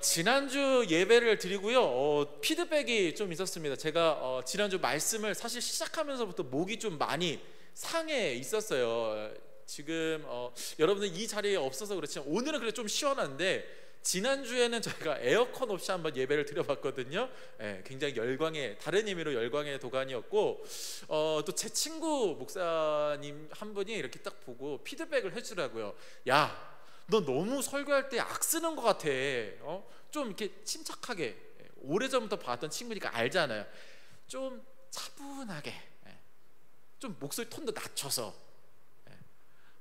지난주 예배를 드리고요. 피드백이 좀 있었습니다. 제가 지난주 말씀을 사실 시작하면서부터 목이 좀 많이 상해 있었어요. 지금 여러분들 이 자리에 없어서 그렇지만 오늘은 그래 좀 시원한데, 지난주에는 저희가 에어컨 없이 한번 예배를 드려봤거든요. 굉장히 열광의, 다른 의미로 열광의 도가니였고, 또 제 친구 목사님 한 분이 이렇게 딱 보고 피드백을 해주더라고요. 야, 너 너무 설교할 때 악 쓰는 것 같아. 좀 이렇게 침착하게, 오래전부터 봤던 친구니까 알잖아요. 좀 차분하게, 좀 목소리 톤도 낮춰서.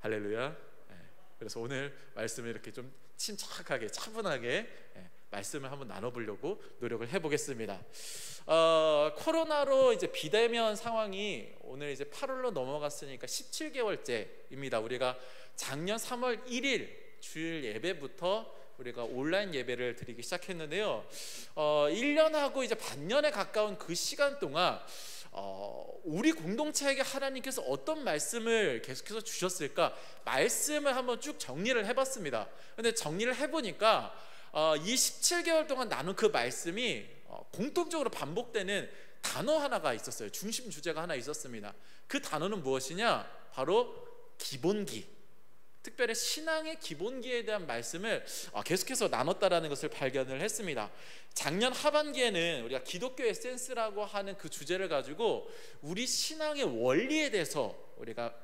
할렐루야. 그래서 오늘 말씀을 이렇게 좀 침착하게, 차분하게 말씀을 한번 나눠보려고 노력을 해보겠습니다. 코로나로 이제 비대면 상황이 오늘 이제 8월로 넘어갔으니까 17개월째입니다. 우리가 작년 3월 1일 주일 예배부터 우리가 온라인 예배를 드리기 시작했는데요. 1년하고 이제 반년에 가까운 그 시간 동안 우리 공동체에게 하나님께서 어떤 말씀을 계속해서 주셨을까, 말씀을 한번 쭉 정리를 해봤습니다. 근데 정리를 해보니까 이 17개월 동안 나눈 그 말씀이 공통적으로 반복되는 단어 하나가 있었어요. 중심 주제가 하나 있었습니다. 그 단어는 무엇이냐? 바로 기본기. 특별히 신앙의 기본기에 대한 말씀을 계속해서 나눴다라는 것을 발견을 했습니다. 작년 하반기에는 우리가 기독교 에센스라고 하는 그 주제를 가지고 우리 신앙의 원리에 대해서 우리가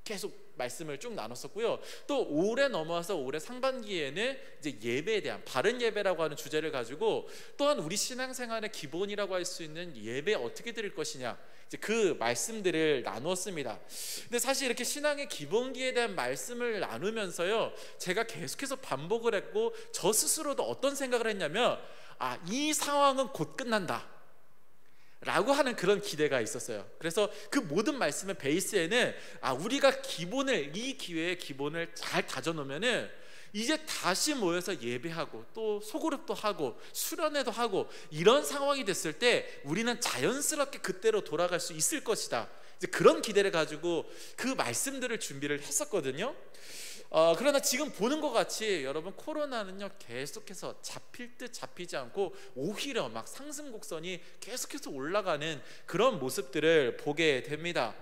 계속 말씀을 쭉 나눴었고요. 또 올해 넘어와서 올해 상반기에는 이제 예배에 대한, 바른 예배라고 하는 주제를 가지고 또한 우리 신앙생활의 기본이라고 할 수 있는 예배 어떻게 드릴 것이냐, 이제 그 말씀들을 나누었습니다. 근데 사실 이렇게 신앙의 기본기에 대한 말씀을 나누면서요, 제가 계속해서 반복을 했고 저 스스로도 어떤 생각을 했냐면, 이 상황은 곧 끝난다 라고 하는 그런 기대가 있었어요. 그래서 그 모든 말씀의 베이스에는 우리가 기본을, 이 기회에 기본을 잘 다져놓으면은 이제 다시 모여서 예배하고 또 소그룹도 하고 수련회도 하고 이런 상황이 됐을 때 우리는 자연스럽게 그때로 돌아갈 수 있을 것이다, 이제 그런 기대를 가지고 그 말씀들을 준비를 했었거든요. 그러나 지금 보는 것 같이 여러분, 코로나는요 계속해서 잡힐 듯 잡히지 않고 오히려 막 상승 곡선이 계속해서 올라가는 그런 모습들을 보게 됩니다.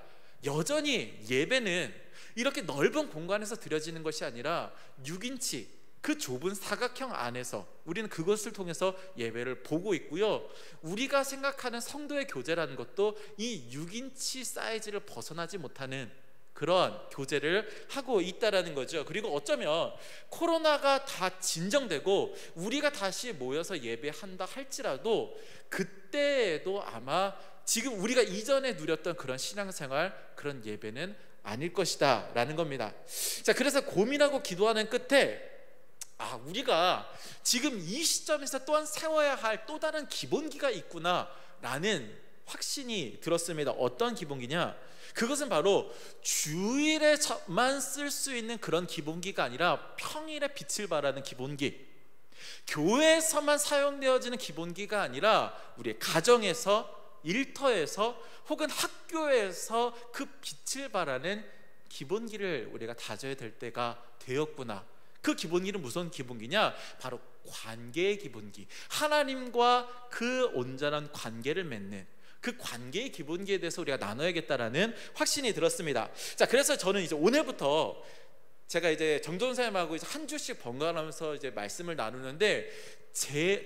여전히 예배는 이렇게 넓은 공간에서 드려지는 것이 아니라 6인치 그 좁은 사각형 안에서 우리는 그것을 통해서 예배를 보고 있고요. 우리가 생각하는 성도의 교제라는 것도 이 6인치 사이즈를 벗어나지 못하는 그런 교제를 하고 있다라는 거죠. 그리고 어쩌면 코로나가 다 진정되고 우리가 다시 모여서 예배한다 할지라도 그때에도 아마 지금 우리가 이전에 누렸던 그런 신앙생활, 그런 예배는 아닐 것이다 라는 겁니다. 자, 그래서 고민하고 기도하는 끝에 우리가 지금 이 시점에서 또한 세워야 할 또 다른 기본기가 있구나 라는 확신이 들었습니다. 어떤 기본기냐? 그것은 바로 주일에만 쓸 수 있는 그런 기본기가 아니라 평일에 빛을 발하는 기본기, 교회에서만 사용되어지는 기본기가 아니라 우리의 가정에서, 일터에서 혹은 학교에서 그 빛을 발하는 기본기를 우리가 다져야 될 때가 되었구나. 그 기본기는 무슨 기본기냐? 바로 관계의 기본기, 하나님과 그 온전한 관계를 맺는 그 관계의 기본기에 대해서 우리가 나눠야겠다라는 확신이 들었습니다. 자, 그래서 저는 이제 오늘부터 제가 이제 정전사님하고 이제 한 주씩 번갈아가면서 이제 말씀을 나누는데,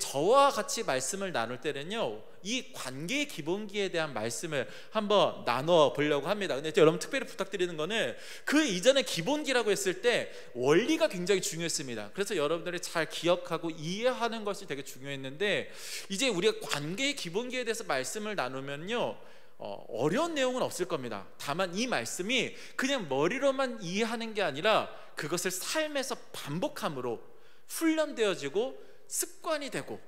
저와 같이 말씀을 나눌 때는요, 이 관계의 기본기에 대한 말씀을 한번 나눠 보려고 합니다. 근데 여러분, 특별히 부탁드리는 거는 그 이전에 기본기라고 했을 때 원리가 굉장히 중요했습니다. 그래서 여러분들이 잘 기억하고 이해하는 것이 되게 중요했는데, 이제 우리가 관계의 기본기에 대해서 말씀을 나누면요, 어려운 내용은 없을 겁니다. 다만 이 말씀이 그냥 머리로만 이해하는 게 아니라 그것을 삶에서 반복함으로 훈련되어지고 습관이 되고,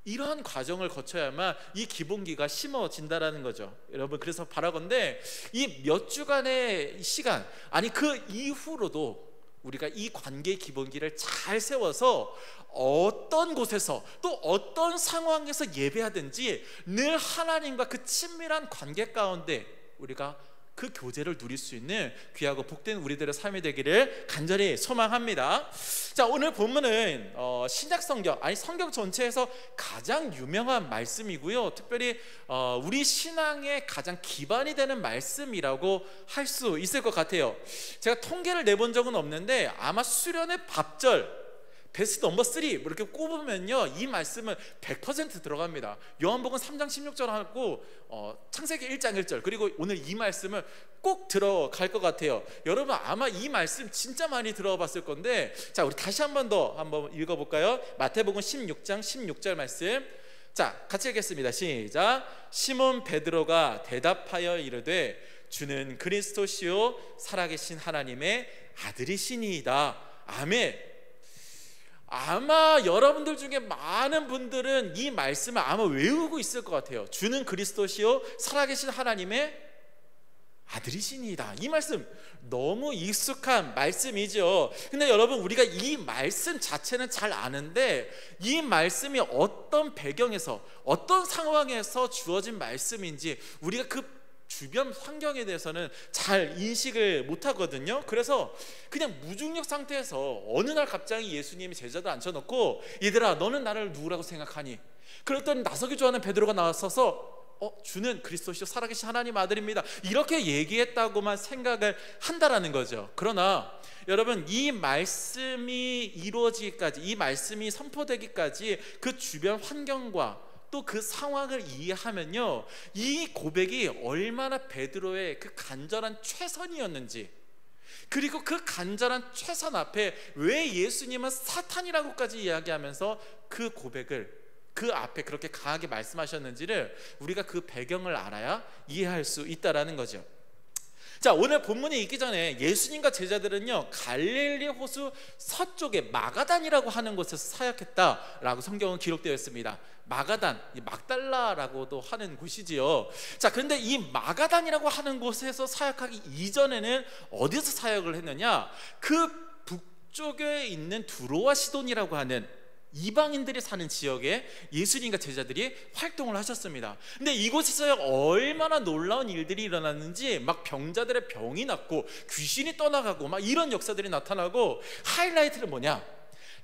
이러한 과정을 거쳐야만 이 기본기가 심어진다라는 거죠. 여러분, 그래서 바라건대 이 몇 주간의 시간, 아니 그 이후로도 우리가 이 관계의 기본기를 잘 세워서 어떤 곳에서 또 어떤 상황에서 예배하든지 늘 하나님과 그 친밀한 관계 가운데 우리가 그 교제를 누릴 수 있는 귀하고 복된 우리들의 삶이 되기를 간절히 소망합니다. 자, 오늘 본문은 신약 성경, 아니 성경 전체에서 가장 유명한 말씀이고요, 특별히 우리 신앙의 가장 기반이 되는 말씀이라고 할 수 있을 것 같아요. 제가 통계를 내본 적은 없는데 아마 수련의 밥절 베스트 넘버 3 이렇게 꼽으면요, 이 말씀은 100% 들어갑니다. 요한복음 3장 16절 하고 창세기 1장 1절, 그리고 오늘 이 말씀은 꼭 들어갈 것 같아요. 여러분 아마 이 말씀 진짜 많이 들어봤을 건데, 자, 우리 다시 한번 읽어볼까요? 마태복음 16장 16절 말씀, 자, 같이 읽겠습니다. 시작. 시몬 베드로가 대답하여 이르되 주는 그리스도시요 살아계신 하나님의 아들이시니이다. 아멘. 아마 여러분들 중에 많은 분들은 이 말씀을 아마 외우고 있을 것 같아요. 주는 그리스도시요 살아계신 하나님의 아들이시니이다. 이 말씀 너무 익숙한 말씀이죠. 근데 여러분, 우리가 이 말씀 자체는 잘 아는데 이 말씀이 어떤 배경에서 어떤 상황에서 주어진 말씀인지 우리가 그 주변 환경에 대해서는 잘 인식을 못하거든요. 그래서 그냥 무중력 상태에서 어느 날 갑자기 예수님이 제자들 앉혀놓고, 얘들아 너는 나를 누구라고 생각하니? 그랬더니 나서기 좋아하는 베드로가 나와서서 주는 그리스도시요 살아계신 하나님 아들입니다, 이렇게 얘기했다고만 생각을 한다라는 거죠. 그러나 여러분, 이 말씀이 이루어지기까지, 이 말씀이 선포되기까지 그 주변 환경과 또 그 상황을 이해하면요, 이 고백이 얼마나 베드로의 그 간절한 최선이었는지, 그리고 그 간절한 최선 앞에 왜 예수님은 사탄이라고까지 이야기하면서 그 고백을 그 앞에 그렇게 강하게 말씀하셨는지를 우리가 그 배경을 알아야 이해할 수 있다라는 거죠. 자, 오늘 본문에 있기 전에 예수님과 제자들은요, 갈릴리 호수 서쪽에 마가단이라고 하는 곳에서 사역했다라고 성경은 기록되어 있습니다. 마가단, 막달라라고도 하는 곳이지요. 자, 그런데 이 마가단이라고 하는 곳에서 사역하기 이전에는 어디서 사역을 했느냐? 그 북쪽에 있는 두로와 시돈이라고 하는 이방인들이 사는 지역에 예수님과 제자들이 활동을 하셨습니다. 근데 이곳에서 얼마나 놀라운 일들이 일어났는지, 막 병자들의 병이 낫고 귀신이 떠나가고 막 이런 역사들이 나타나고, 하이라이트는 뭐냐?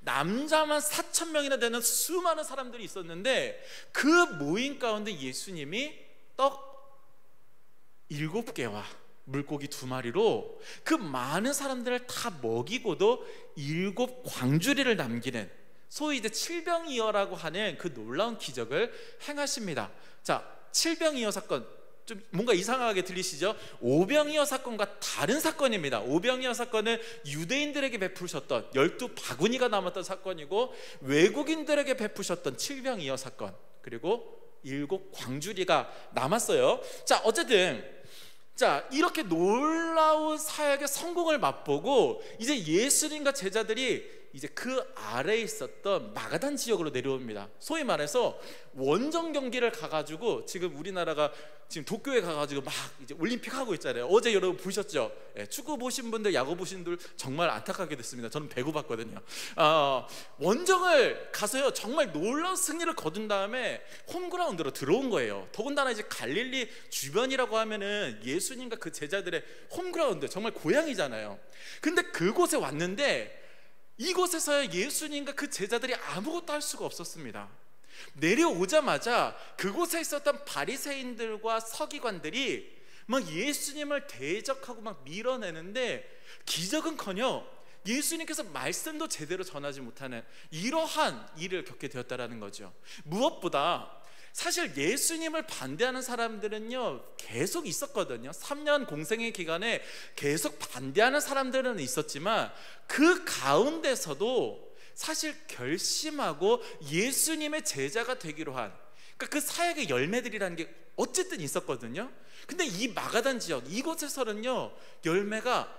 남자만 4,000명이나 되는 수많은 사람들이 있었는데 그 모임 가운데 예수님이 떡 7개와 물고기 2마리로 그 많은 사람들을 다 먹이고도 7 광주리를 남기는, 소위 이제 칠병이어라고 하는 그 놀라운 기적을 행하십니다. 자, 칠병이어 사건, 좀 뭔가 이상하게 들리시죠? 오병이어 사건과 다른 사건입니다. 오병이어 사건은 유대인들에게 베푸셨던 12바구니가 남았던 사건이고, 외국인들에게 베푸셨던 칠병이어 사건, 그리고 7 광주리가 남았어요. 자, 어쨌든 자, 이렇게 놀라운 사역의 성공을 맛보고 이제 예수님과 제자들이 이제 그 아래에 있었던 마가단 지역으로 내려옵니다. 소위 말해서 원정 경기를 가가지고, 지금 우리나라가 지금 도쿄에 가가지고 막 이제 올림픽 하고 있잖아요. 어제 여러분 보셨죠? 축구 보신 분들, 야구 보신 분들 정말 안타깝게 됐습니다. 저는 배구 봤거든요. 원정을 가서요, 정말 놀라운 승리를 거둔 다음에 홈그라운드로 들어온 거예요. 더군다나 이제 갈릴리 주변이라고 하면은 예수님과 그 제자들의 홈그라운드, 정말 고향이잖아요. 근데 그곳에 왔는데 이곳에서 예수님과 그 제자들이 아무것도 할 수가 없었습니다. 내려오자마자 그곳에 있었던 바리새인들과 서기관들이 막 예수님을 대적하고 막 밀어내는데, 기적은커녕 예수님께서 말씀도 제대로 전하지 못하는 이러한 일을 겪게 되었다라는 거죠. 무엇보다 사실 예수님을 반대하는 사람들은요 계속 있었거든요. 3년 공생의 기간에 계속 반대하는 사람들은 있었지만, 그 가운데서도 사실 결심하고 예수님의 제자가 되기로 한, 그러니까 그 사역의 열매들이라는 게 어쨌든 있었거든요. 근데 이 마가단 지역, 이곳에서는요 열매가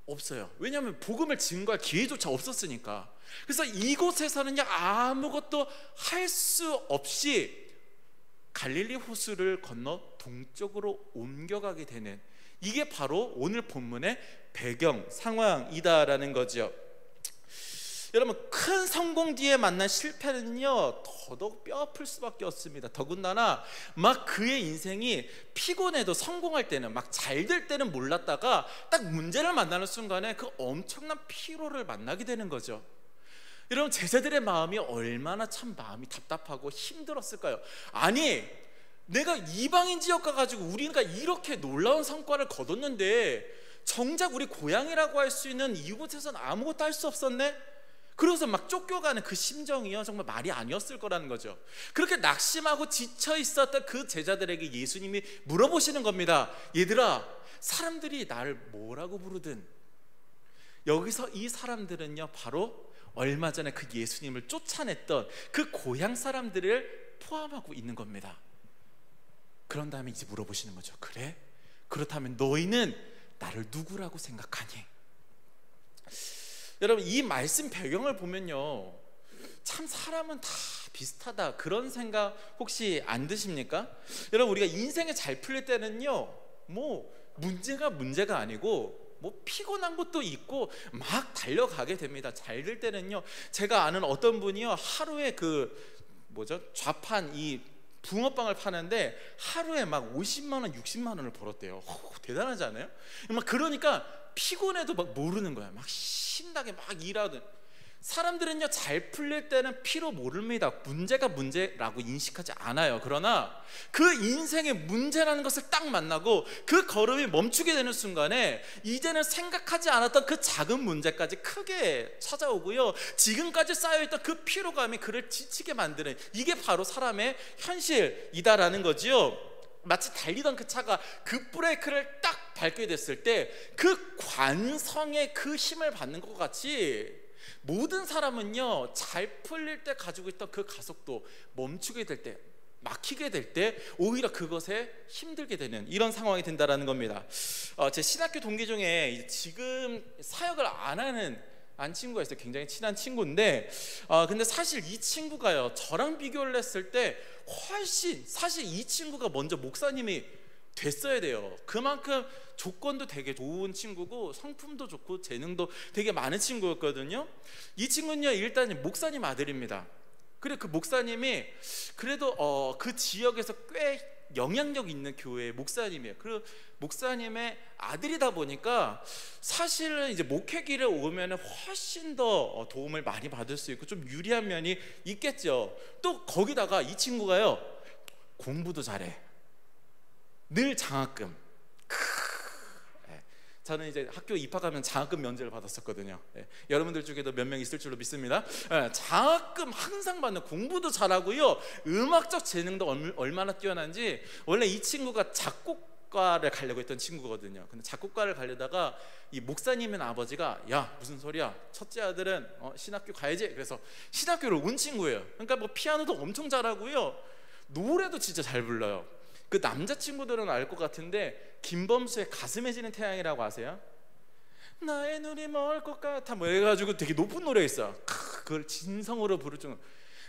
없어요. 왜냐하면 복음을 증거할 기회조차 없었으니까. 그래서 이곳에서는요 아무것도 할 수 없이 갈릴리 호수를 건너 동쪽으로 옮겨가게 되는, 이게 바로 오늘 본문의 배경 상황이다라는 거죠. 여러분, 큰 성공 뒤에 만난 실패는요 더더욱 뼈 아플 수밖에 없습니다. 더군다나 막 그의 인생이 피곤해도 성공할 때는, 막 잘 될 때는 몰랐다가 딱 문제를 만나는 순간에 그 엄청난 피로를 만나게 되는 거죠. 여러분, 제자들의 마음이 얼마나 참 마음이 답답하고 힘들었을까요? 아니, 내가 이방인 지역 가가지고 우리가 이렇게 놀라운 성과를 거뒀는데 정작 우리 고향이라고 할 수 있는 이곳에서는 아무것도 할 수 없었네? 그래서 막 쫓겨가는 그 심정이요, 정말 말이 아니었을 거라는 거죠. 그렇게 낙심하고 지쳐 있었던 그 제자들에게 예수님이 물어보시는 겁니다. 얘들아, 사람들이 나를 뭐라고 부르든. 여기서 이 사람들은요 바로 얼마 전에 그 예수님을 쫓아냈던 그 고향 사람들을 포함하고 있는 겁니다. 그런 다음에 이제 물어보시는 거죠. 그래? 그렇다면 너희는 나를 누구라고 생각하니? 여러분, 이 말씀 배경을 보면요 참 사람은 다 비슷하다, 그런 생각 혹시 안 드십니까? 여러분, 우리가 인생에 잘 풀릴 때는요 뭐 문제가 아니고 뭐 피곤한 것도 있고 막 달려가게 됩니다. 잘 될 때는요, 제가 아는 어떤 분이요 하루에 좌판 이 붕어빵을 파는데 하루에 막 50만 원, 60만 원을 벌었대요. 대단하지 않아요? 막 그러니까 피곤해도 막 모르는 거야. 막 신나게 막 일하든. 사람들은요 잘 풀릴 때는 피로 모릅니다. 문제가 문제라고 인식하지 않아요. 그러나 그 인생의 문제라는 것을 딱 만나고 그 걸음이 멈추게 되는 순간에 이제는 생각하지 않았던 그 작은 문제까지 크게 찾아오고요, 지금까지 쌓여있던 그 피로감이 그를 지치게 만드는, 이게 바로 사람의 현실이다라는 거지요. 마치 달리던 그 차가 그 브레이크를 딱 밟게 됐을 때 그 관성의 그 힘을 받는 것 같이 모든 사람은요 잘 풀릴 때 가지고 있던 그 가속도 멈추게 될 때, 막히게 될 때 오히려 그것에 힘들게 되는 이런 상황이 된다라는 겁니다. 제 신학교 동기 중에 지금 사역을 안 하는 친구가 있어요. 굉장히 친한 친구인데 근데 사실 이 친구가요 저랑 비교를 했을 때 훨씬, 사실 이 친구가 먼저 목사님이 됐어야 돼요. 그만큼 조건도 되게 좋은 친구고 성품도 좋고 재능도 되게 많은 친구였거든요. 이 친구는요 일단 목사님 아들입니다. 그래, 그 목사님이 그래도 그 지역에서 꽤 영향력 있는 교회의 목사님이에요. 그 목사님의 아들이다 보니까 사실은 이제 목회길에 오면 훨씬 더 도움을 많이 받을 수 있고 좀 유리한 면이 있겠죠. 또 거기다가 이 친구가요 공부도 잘해. 늘 장학금. 저는 이제 학교 입학하면 장학금 면제를 받았었거든요. 여러분들 중에도 몇 명 있을 줄로 믿습니다. 장학금 항상 받는, 공부도 잘하고요, 음악적 재능도 얼마나 뛰어난지. 원래 이 친구가 작곡과를 가려고 했던 친구거든요. 근데 작곡과를 가려다가 이 목사님의 아버지가 야 무슨 소리야, 첫째 아들은 신학교 가야지. 그래서 신학교를 온 친구예요. 그러니까 뭐 피아노도 엄청 잘하고요, 노래도 진짜 잘 불러요. 그 남자친구들은 알 것 같은데 김범수의 가슴에 지는 태양이라고 아세요? 나의 눈이 멀 것 같아 뭐 해가지고 되게 높은 노래 있어요. 그걸 진성으로 부를 정도.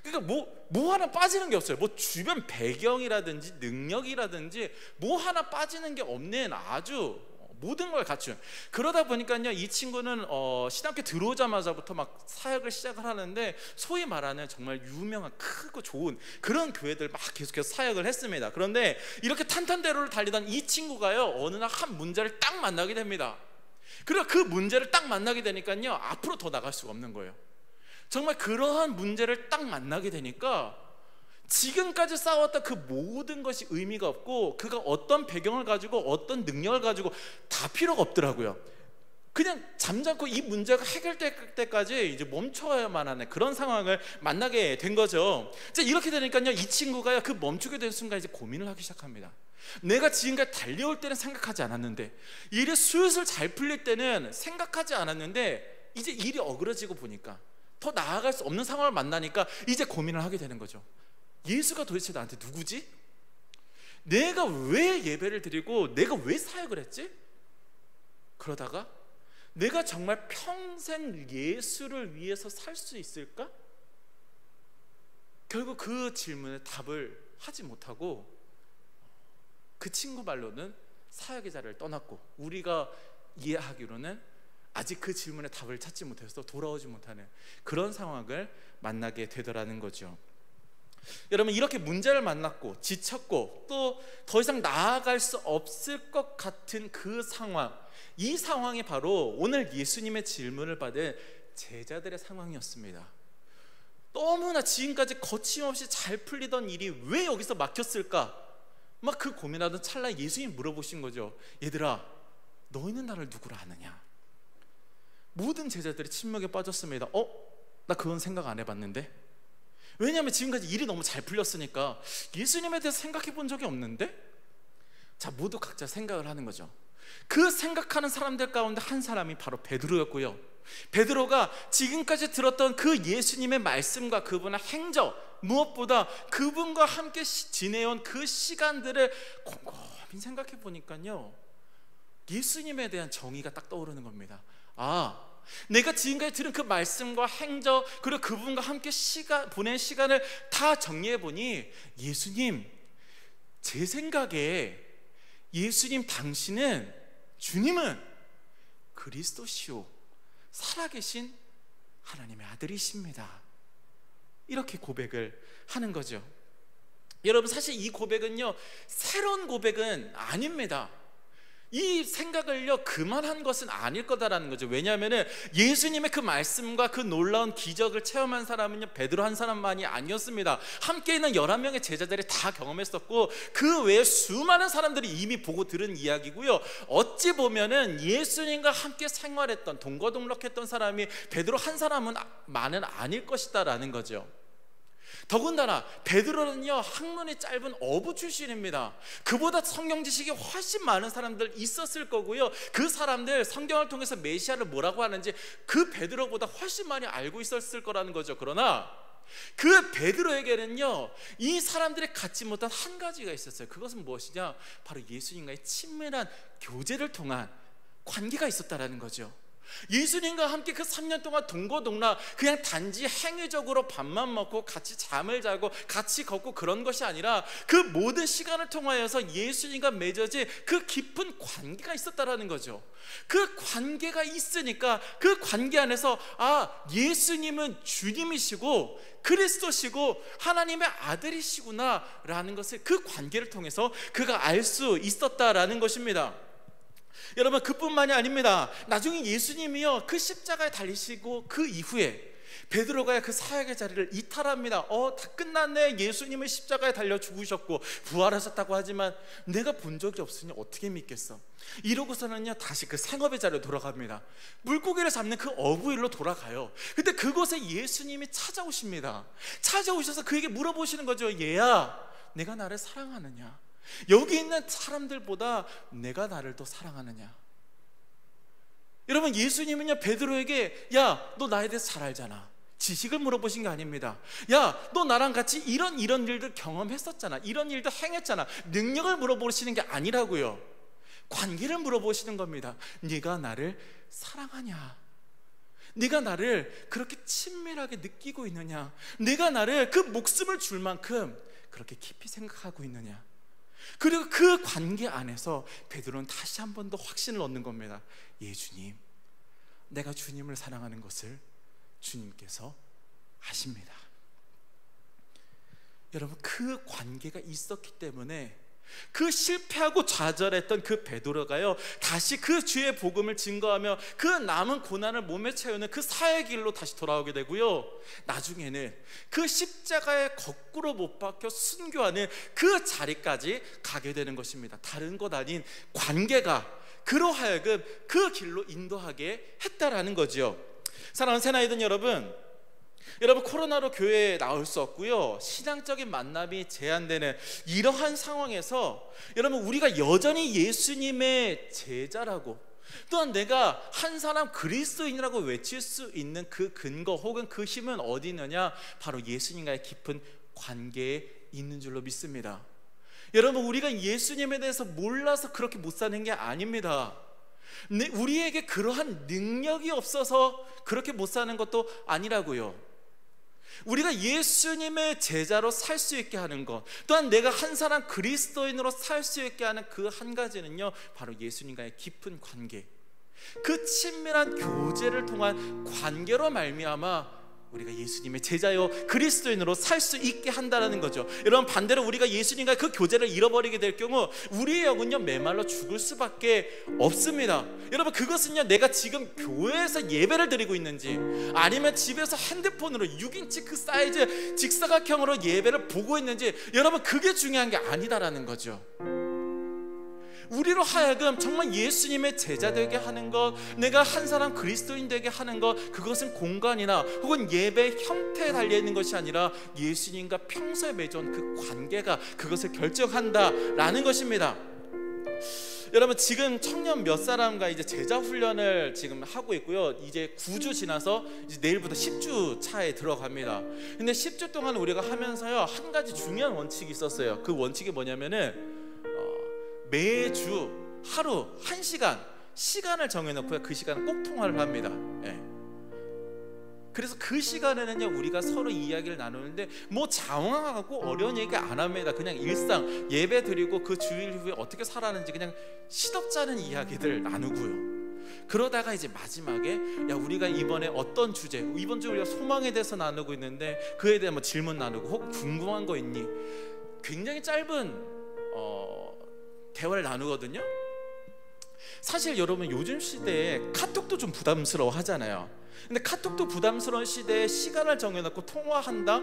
그러니까 뭐 하나 빠지는 게 없어요. 뭐 주변 배경이라든지 능력이라든지 뭐 하나 빠지는 게 없는 아주 모든 걸 갖춘. 그러다 보니까요 이 친구는 신학교 들어오자마자부터 막 사역을 시작을 하는데 소위 말하는 정말 유명한 크고 좋은 그런 교회들 막 계속해서 사역을 했습니다. 그런데 이렇게 탄탄대로를 달리던 이 친구가요 어느 날 한 문제를 딱 만나게 됩니다. 그리고 그 문제를 딱 만나게 되니까요 앞으로 더 나갈 수가 없는 거예요. 정말 그러한 문제를 딱 만나게 되니까 지금까지 쌓아왔던 그 모든 것이 의미가 없고 그가 어떤 배경을 가지고 어떤 능력을 가지고 다 필요가 없더라고요. 그냥 잠잠고 이 문제가 해결될 때까지 이제 멈춰야만 하는 그런 상황을 만나게 된 거죠. 이제 이렇게 되니까요 이 친구가 그 멈추게 된 순간 이제 고민을 하기 시작합니다. 내가 지금까지 달려올 때는 생각하지 않았는데, 일이 슬슬 잘 풀릴 때는 생각하지 않았는데, 이제 일이 어그러지고 보니까 더 나아갈 수 없는 상황을 만나니까 이제 고민을 하게 되는 거죠. 예수가 도대체 나한테 누구지? 내가 왜 예배를 드리고 내가 왜 사역을 했지? 그러다가 내가 정말 평생 예수를 위해서 살 수 있을까? 결국 그 질문에 답을 하지 못하고 그 친구 말로는 사역의 자리를 떠났고, 우리가 이해하기로는 아직 그 질문에 답을 찾지 못해서 돌아오지 못하는 그런 상황을 만나게 되더라는 거죠. 여러분, 이렇게 문제를 만났고 지쳤고 또 더 이상 나아갈 수 없을 것 같은 그 상황, 이 상황이 바로 오늘 예수님의 질문을 받은 제자들의 상황이었습니다. 너무나 지금까지 거침없이 잘 풀리던 일이 왜 여기서 막혔을까? 막 그 고민하던 찰나에 예수님이 물어보신 거죠. 얘들아, 너희는 나를 누구로 아느냐? 모든 제자들이 침묵에 빠졌습니다. 나 그건 생각 안 해봤는데? 왜냐하면 지금까지 일이 너무 잘 풀렸으니까 예수님에 대해서 생각해 본 적이 없는데? 자, 모두 각자 생각을 하는 거죠. 그 생각하는 사람들 가운데 한 사람이 바로 베드로였고요. 베드로가 지금까지 들었던 그 예수님의 말씀과 그분의 행적, 무엇보다 그분과 함께 지내온 그 시간들을 곰곰이 생각해 보니까요, 예수님에 대한 정의가 딱 떠오르는 겁니다. 내가 지금까지 들은 그 말씀과 행적, 그리고 그분과 함께 보낸 시간을 다 정리해 보니, 예수님, 제 생각에 예수님 당신은, 주님은 그리스도시오, 살아계신 하나님의 아들이십니다. 이렇게 고백을 하는 거죠. 여러분, 사실 이 고백은요, 새로운 고백은 아닙니다. 이 생각을요 그만한 것은 아닐 거다라는 거죠. 왜냐하면 예수님의 그 말씀과 그 놀라운 기적을 체험한 사람은요 베드로 한 사람만이 아니었습니다. 함께 있는 11명의 제자들이 다 경험했었고, 그 외에 수많은 사람들이 이미 보고 들은 이야기고요. 어찌 보면은 예수님과 함께 생활했던, 동거동락했던 사람이 베드로 한 사람만은 아닐 것이다 라는 거죠. 더군다나 베드로는요 학문이 짧은 어부 출신입니다. 그보다 성경 지식이 훨씬 많은 사람들 있었을 거고요. 그 사람들 성경을 통해서 메시아를 뭐라고 하는지 그 베드로보다 훨씬 많이 알고 있었을 거라는 거죠. 그러나 그 베드로에게는요 이 사람들이 갖지 못한 한 가지가 있었어요. 그것은 무엇이냐? 바로 예수님과의 친밀한 교제를 통한 관계가 있었다라는 거죠. 예수님과 함께 그 3년 동안 동거동락, 그냥 단지 행위적으로 밥만 먹고 같이 잠을 자고 같이 걷고 그런 것이 아니라 그 모든 시간을 통하여서 예수님과 맺어진 그 깊은 관계가 있었다라는 거죠. 그 관계가 있으니까 그 관계 안에서 예수님은 주님이시고 그리스도시고 하나님의 아들이시구나 라는 것을, 그 관계를 통해서 그가 알 수 있었다라는 것입니다. 여러분, 그뿐만이 아닙니다. 나중에 예수님이요 그 십자가에 달리시고 그 이후에 베드로가 그 사역의 자리를 이탈합니다. 다 끝났네. 예수님은 십자가에 달려 죽으셨고 부활하셨다고 하지만 내가 본 적이 없으니 어떻게 믿겠어? 이러고서는요 다시 그 생업의 자리로 돌아갑니다. 물고기를 잡는 그 어부일로 돌아가요. 근데 그곳에 예수님이 찾아오십니다. 찾아오셔서 그에게 물어보시는 거죠. 얘야, 내가 나를 사랑하느냐? 여기 있는 사람들보다 내가 나를 더 사랑하느냐? 여러분, 예수님은요 베드로에게 야, 너 나에 대해서 잘 알잖아. 지식을 물어보신 게 아닙니다. 야, 너 나랑 같이 이런 일들 경험했었잖아. 이런 일도 행했잖아. 능력을 물어보시는 게 아니라고요. 관계를 물어보시는 겁니다. 네가 나를 사랑하냐? 네가 나를 그렇게 친밀하게 느끼고 있느냐? 네가 나를 그 목숨을 줄 만큼 그렇게 깊이 생각하고 있느냐? 그리고 그 관계 안에서 베드로는 다시 한 번 더 확신을 얻는 겁니다. 예, 주님, 내가 주님을 사랑하는 것을 주님께서 아십니다. 여러분, 그 관계가 있었기 때문에 그 실패하고 좌절했던 그 베드로가요 다시 그 주의 복음을 증거하며 그 남은 고난을 몸에 채우는 그 사역의 길로 다시 돌아오게 되고요, 나중에는 그 십자가에 거꾸로 못 박혀 순교하는 그 자리까지 가게 되는 것입니다. 다른 것 아닌 관계가 그로 하여금 그 길로 인도하게 했다라는 거죠. 사랑하는 새나이든 여러분, 코로나로 교회에 나올 수 없고요, 신앙적인 만남이 제한되는 이러한 상황에서 여러분, 우리가 여전히 예수님의 제자라고, 또한 내가 한 사람 그리스도인이라고 외칠 수 있는 그 근거 혹은 그 힘은 어디 있느냐? 바로 예수님과의 깊은 관계에 있는 줄로 믿습니다. 여러분, 우리가 예수님에 대해서 몰라서 그렇게 못 사는 게 아닙니다. 우리에게 그러한 능력이 없어서 그렇게 못 사는 것도 아니라고요. 우리가 예수님의 제자로 살 수 있게 하는 것, 또한 내가 한 사람 그리스도인으로 살 수 있게 하는 그 한 가지는요 바로 예수님과의 깊은 관계, 그 친밀한 교제를 통한 관계로 말미암아 우리가 예수님의 제자요 그리스도인으로 살 수 있게 한다는 거죠. 여러분, 반대로 우리가 예수님과 그 교제를 잃어버리게 될 경우 우리의 영은요 메말라 죽을 수밖에 없습니다. 여러분, 그것은요 내가 지금 교회에서 예배를 드리고 있는지 아니면 집에서 핸드폰으로 6인치 그 사이즈 직사각형으로 예배를 보고 있는지, 여러분 그게 중요한 게 아니다라는 거죠. 우리로 하여금 정말 예수님의 제자 되게 하는 것, 내가 한 사람 그리스도인 되게 하는 것, 그것은 공간이나 혹은 예배 형태에 달려있는 것이 아니라 예수님과 평소에 맺은 그 관계가 그것을 결정한다라는 것입니다. 여러분, 지금 청년 몇 사람과 이제 제자 훈련을 지금 하고 있고요. 이제 9주 지나서 이제 내일부터 10주 차에 들어갑니다. 근데 10주 동안 우리가 하면서요 한 가지 중요한 원칙이 있었어요. 그 원칙이 뭐냐면은 매주 하루 1시간 시간을 정해놓고요 그 시간은 꼭 통화를 합니다. 그래서 그 시간에는요 우리가 서로 이야기를 나누는데 뭐 장황하고 어려운 얘기 안 합니다. 그냥 일상 예배 드리고 그 주일 후에 어떻게 살았는지 그냥 시덥잖은 이야기들 나누고요. 그러다가 이제 마지막에 야 우리가 이번에 어떤 주제, 이번 주 우리가 소망에 대해서 나누고 있는데 그에 대한 뭐 질문 나누고 혹은 궁금한 거 있니? 굉장히 짧은 대화를 나누거든요. 사실 여러분 요즘 시대에 카톡도 좀 부담스러워 하잖아요. 근데 카톡도 부담스러운 시대에 시간을 정해놓고 통화한다?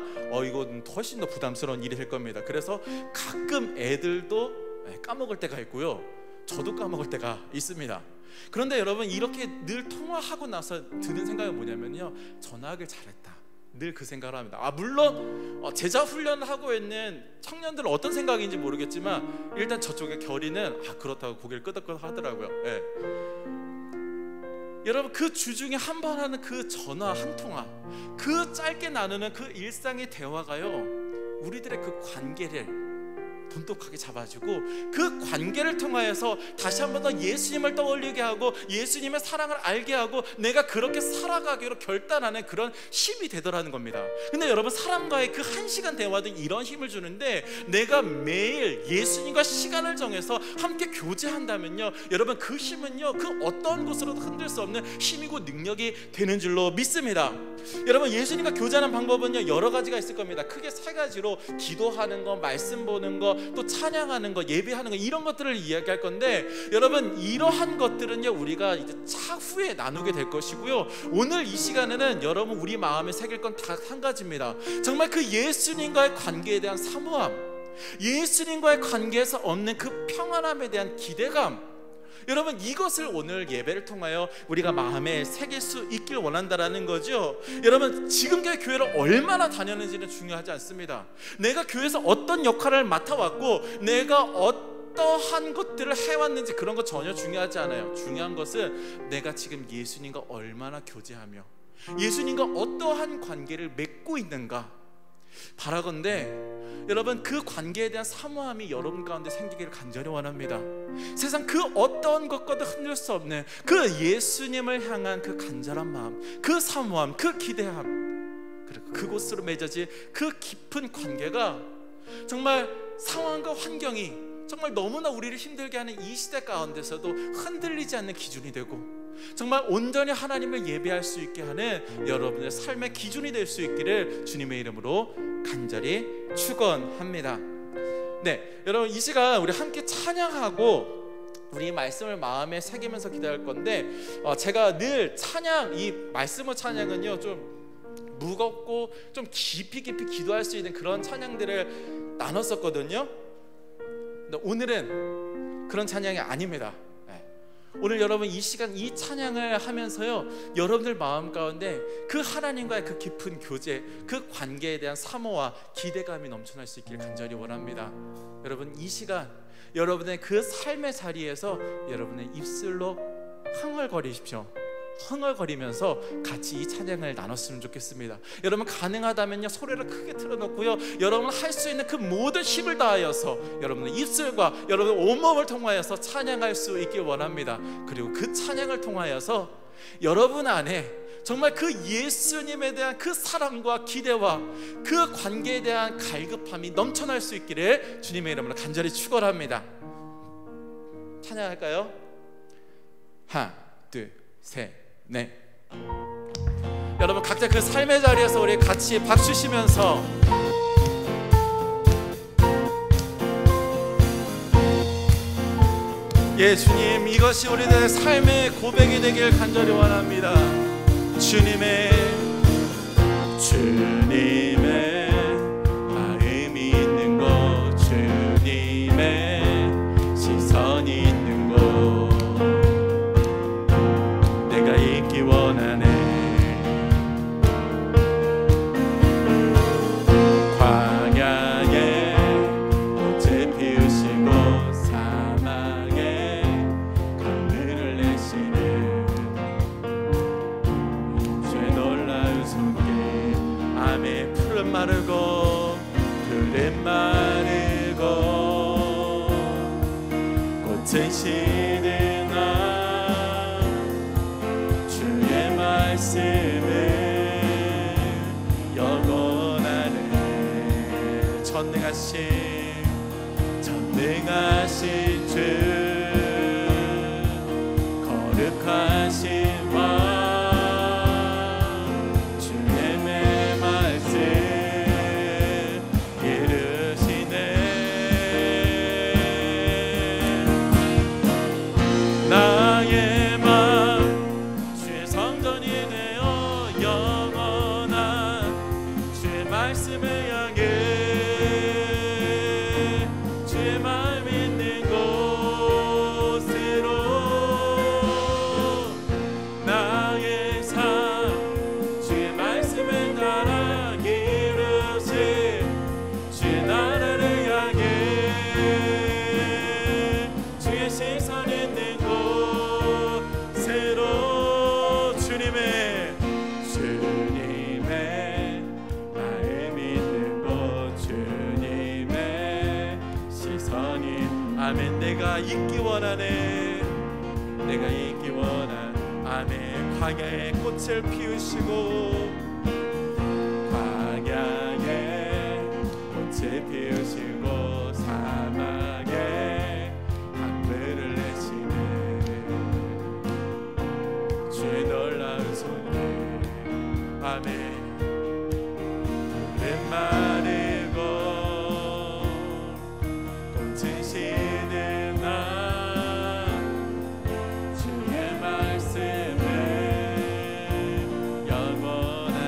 이건 훨씬 더 부담스러운 일이 될 겁니다. 그래서 가끔 애들도 까먹을 때가 있고요 저도 까먹을 때가 있습니다. 그런데 여러분 이렇게 늘 통화하고 나서 드는 생각이 뭐냐면요, 전화하길 잘했다, 늘 그 생각을 합니다. 물론 제자 훈련을 하고 있는 청년들은 어떤 생각인지 모르겠지만 일단 저쪽의 결의는 그렇다고 고개를 끄덕끄덕 하더라고요. 여러분, 그 주중에 한 번 하는 그 전화 한 통화, 그 짧게 나누는 그 일상의 대화가요 우리들의 그 관계를 돈독하게 잡아주고 그 관계를 통하여서 다시 한 번 더 예수님을 떠올리게 하고 예수님의 사랑을 알게 하고 내가 그렇게 살아가기로 결단하는 그런 힘이 되더라는 겁니다. 근데 여러분, 사람과의 그 1시간 대화도 이런 힘을 주는데 내가 매일 예수님과 시간을 정해서 함께 교제한다면요 여러분 그 힘은요 그 어떤 곳으로도 흔들 수 없는 힘이고 능력이 되는 줄로 믿습니다. 여러분, 예수님과 교제하는 방법은요 여러 가지가 있을 겁니다. 크게 3가지로 기도하는 거, 말씀 보는 거, 또 찬양하는 거, 예배하는 거, 이런 것들을 이야기할 건데 여러분 이러한 것들은요 우리가 이제 차후에 나누게 될 것이고요. 오늘 이 시간에는 여러분 우리 마음에 새길 건 다 한 가지입니다. 정말 그 예수님과의 관계에 대한 사모함, 예수님과의 관계에서 얻는 그 평안함에 대한 기대감, 여러분 이것을 오늘 예배를 통하여 우리가 마음에 새길 수 있길 원한다라는 거죠. 여러분, 지금까지 교회를 얼마나 다녔는지는 중요하지 않습니다. 내가 교회에서 어떤 역할을 맡아왔고 내가 어떠한 것들을 해왔는지 그런 거 전혀 중요하지 않아요. 중요한 것은 내가 지금 예수님과 얼마나 교제하며 예수님과 어떠한 관계를 맺고 있는가. 바라건대 여러분 그 관계에 대한 사모함이 여러분 가운데 생기기를 간절히 원합니다. 세상 그 어떤 것과도 흔들 수 없는 그 예수님을 향한 그 간절한 마음, 그 사모함, 그 기대함, 그리고 그곳으로 맺어질 그 깊은 관계가 정말 상황과 환경이 정말 너무나 우리를 힘들게 하는 이 시대 가운데서도 흔들리지 않는 기준이 되고 정말 온전히 하나님을 예배할 수 있게 하는 여러분의 삶의 기준이 될 수 있기를 주님의 이름으로 간절히 축원합니다. 네, 여러분 이 시간 우리 함께 찬양하고 우리 말씀을 마음에 새기면서 기도할 건데 제가 늘 찬양, 이 말씀의 찬양은요 좀 무겁고 좀 깊이 기도할 수 있는 그런 찬양들을 나눴었거든요. 근데 오늘은 그런 찬양이 아닙니다. 오늘 여러분 이 시간 이 찬양을 하면서요 여러분들 마음 가운데 그 하나님과의 그 깊은 교제, 그 관계에 대한 사모와 기대감이 넘쳐날 수 있기를 간절히 원합니다. 여러분 이 시간 여러분의 그 삶의 자리에서 여러분의 입술로 흥얼거리십시오. 흥얼거리면서 같이 이 찬양을 나눴으면 좋겠습니다. 여러분 가능하다면요 소리를 크게 틀어놓고요 여러분 할 수 있는 그 모든 힘을 다하여서 여러분의 입술과 여러분의 온몸을 통하여서 찬양할 수 있길 원합니다. 그리고 그 찬양을 통하여서 여러분 안에 정말 그 예수님에 대한 그 사랑과 기대와 그 관계에 대한 갈급함이 넘쳐날 수 있기를 주님의 이름으로 간절히 축원합니다. 찬양할까요? 하나 둘, 셋, 넷. 여러분 각자 그 삶의 자리에서 우리 같이 박수 치면서 예, 주님, 이것이 우리들의 삶의 고백이 되길 간절히 원합니다. 주님의 마음이 있는 곳, 주님의 시선이 있는 곳, 내가 있기 원하네. 광야에 꽃을 피우시고 사막에 강물을 내시는 주의 놀라운 손길. 아멘. 푸른 마르고 꽃은 시드나 주의 말씀은 영원하네. 전능하신 주, 거룩하신 왕, 나의 맘 주의 성전이 되어 영원한 주의 말씀을 향해 주의 마음 있는 곳으로 나의 삶 주의 말씀을 따라 이루신 주의 나라를 향해 주의 시선 있는 주님의 마음 있는 곳, 주님의 시선이 아멘. 내가 있기 원하네. 내가 있기 원한 아멘. 광야에 꽃을 피우시고 광야에 꽃을 피우시고 사막에 강물을 내시네. 주의 놀라운 손길. 아멘. 푸른 마르고 꽃은 시드나 주의 말씀은 영원하네.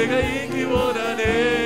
내가 있기 원하네.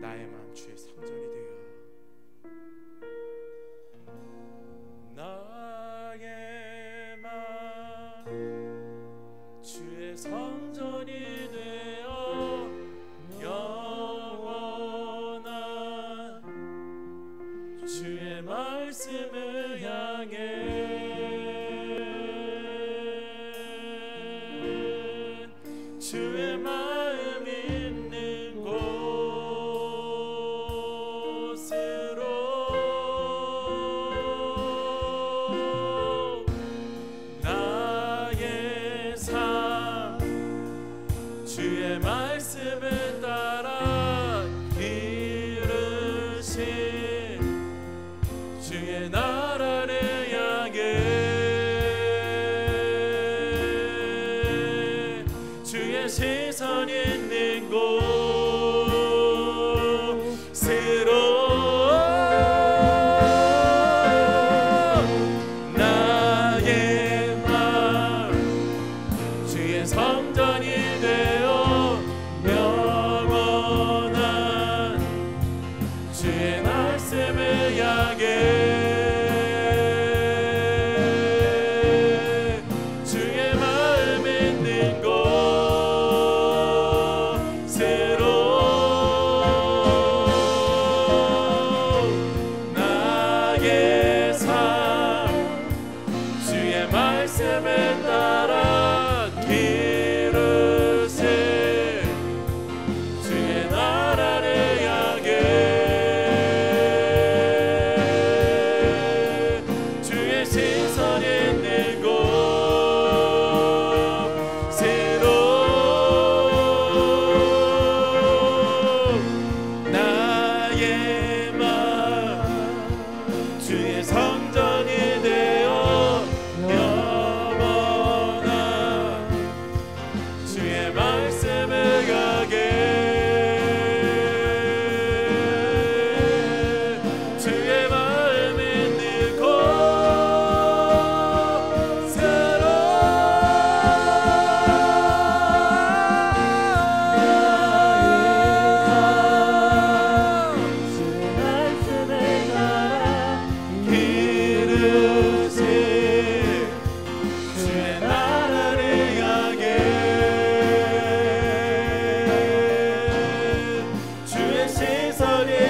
나의 마음 주의 성전이 되어, 나의 마음 주의 성전이 되어 영원한 주의 말씀을 향해 주의 마음 있는 곳으로 나의 삶 주의 말씀을 따라 이루신 주의 나라를 향해 주의 시선 있는 곳으로 나의 마음 주의 성전이 되어 영원한 주의 말씀을 향해 주의 마음 있는 곳으로 나의 삶 주의 말씀을 따라 이루신 주의 나라를 향해 주의 시선 있는 곳으로 나의 마음 주의 성전이 되어 영원한 주의 말씀을 가게 주의 마음 있는 곳으로 이루신 주의 나라를 향해 주의 시선이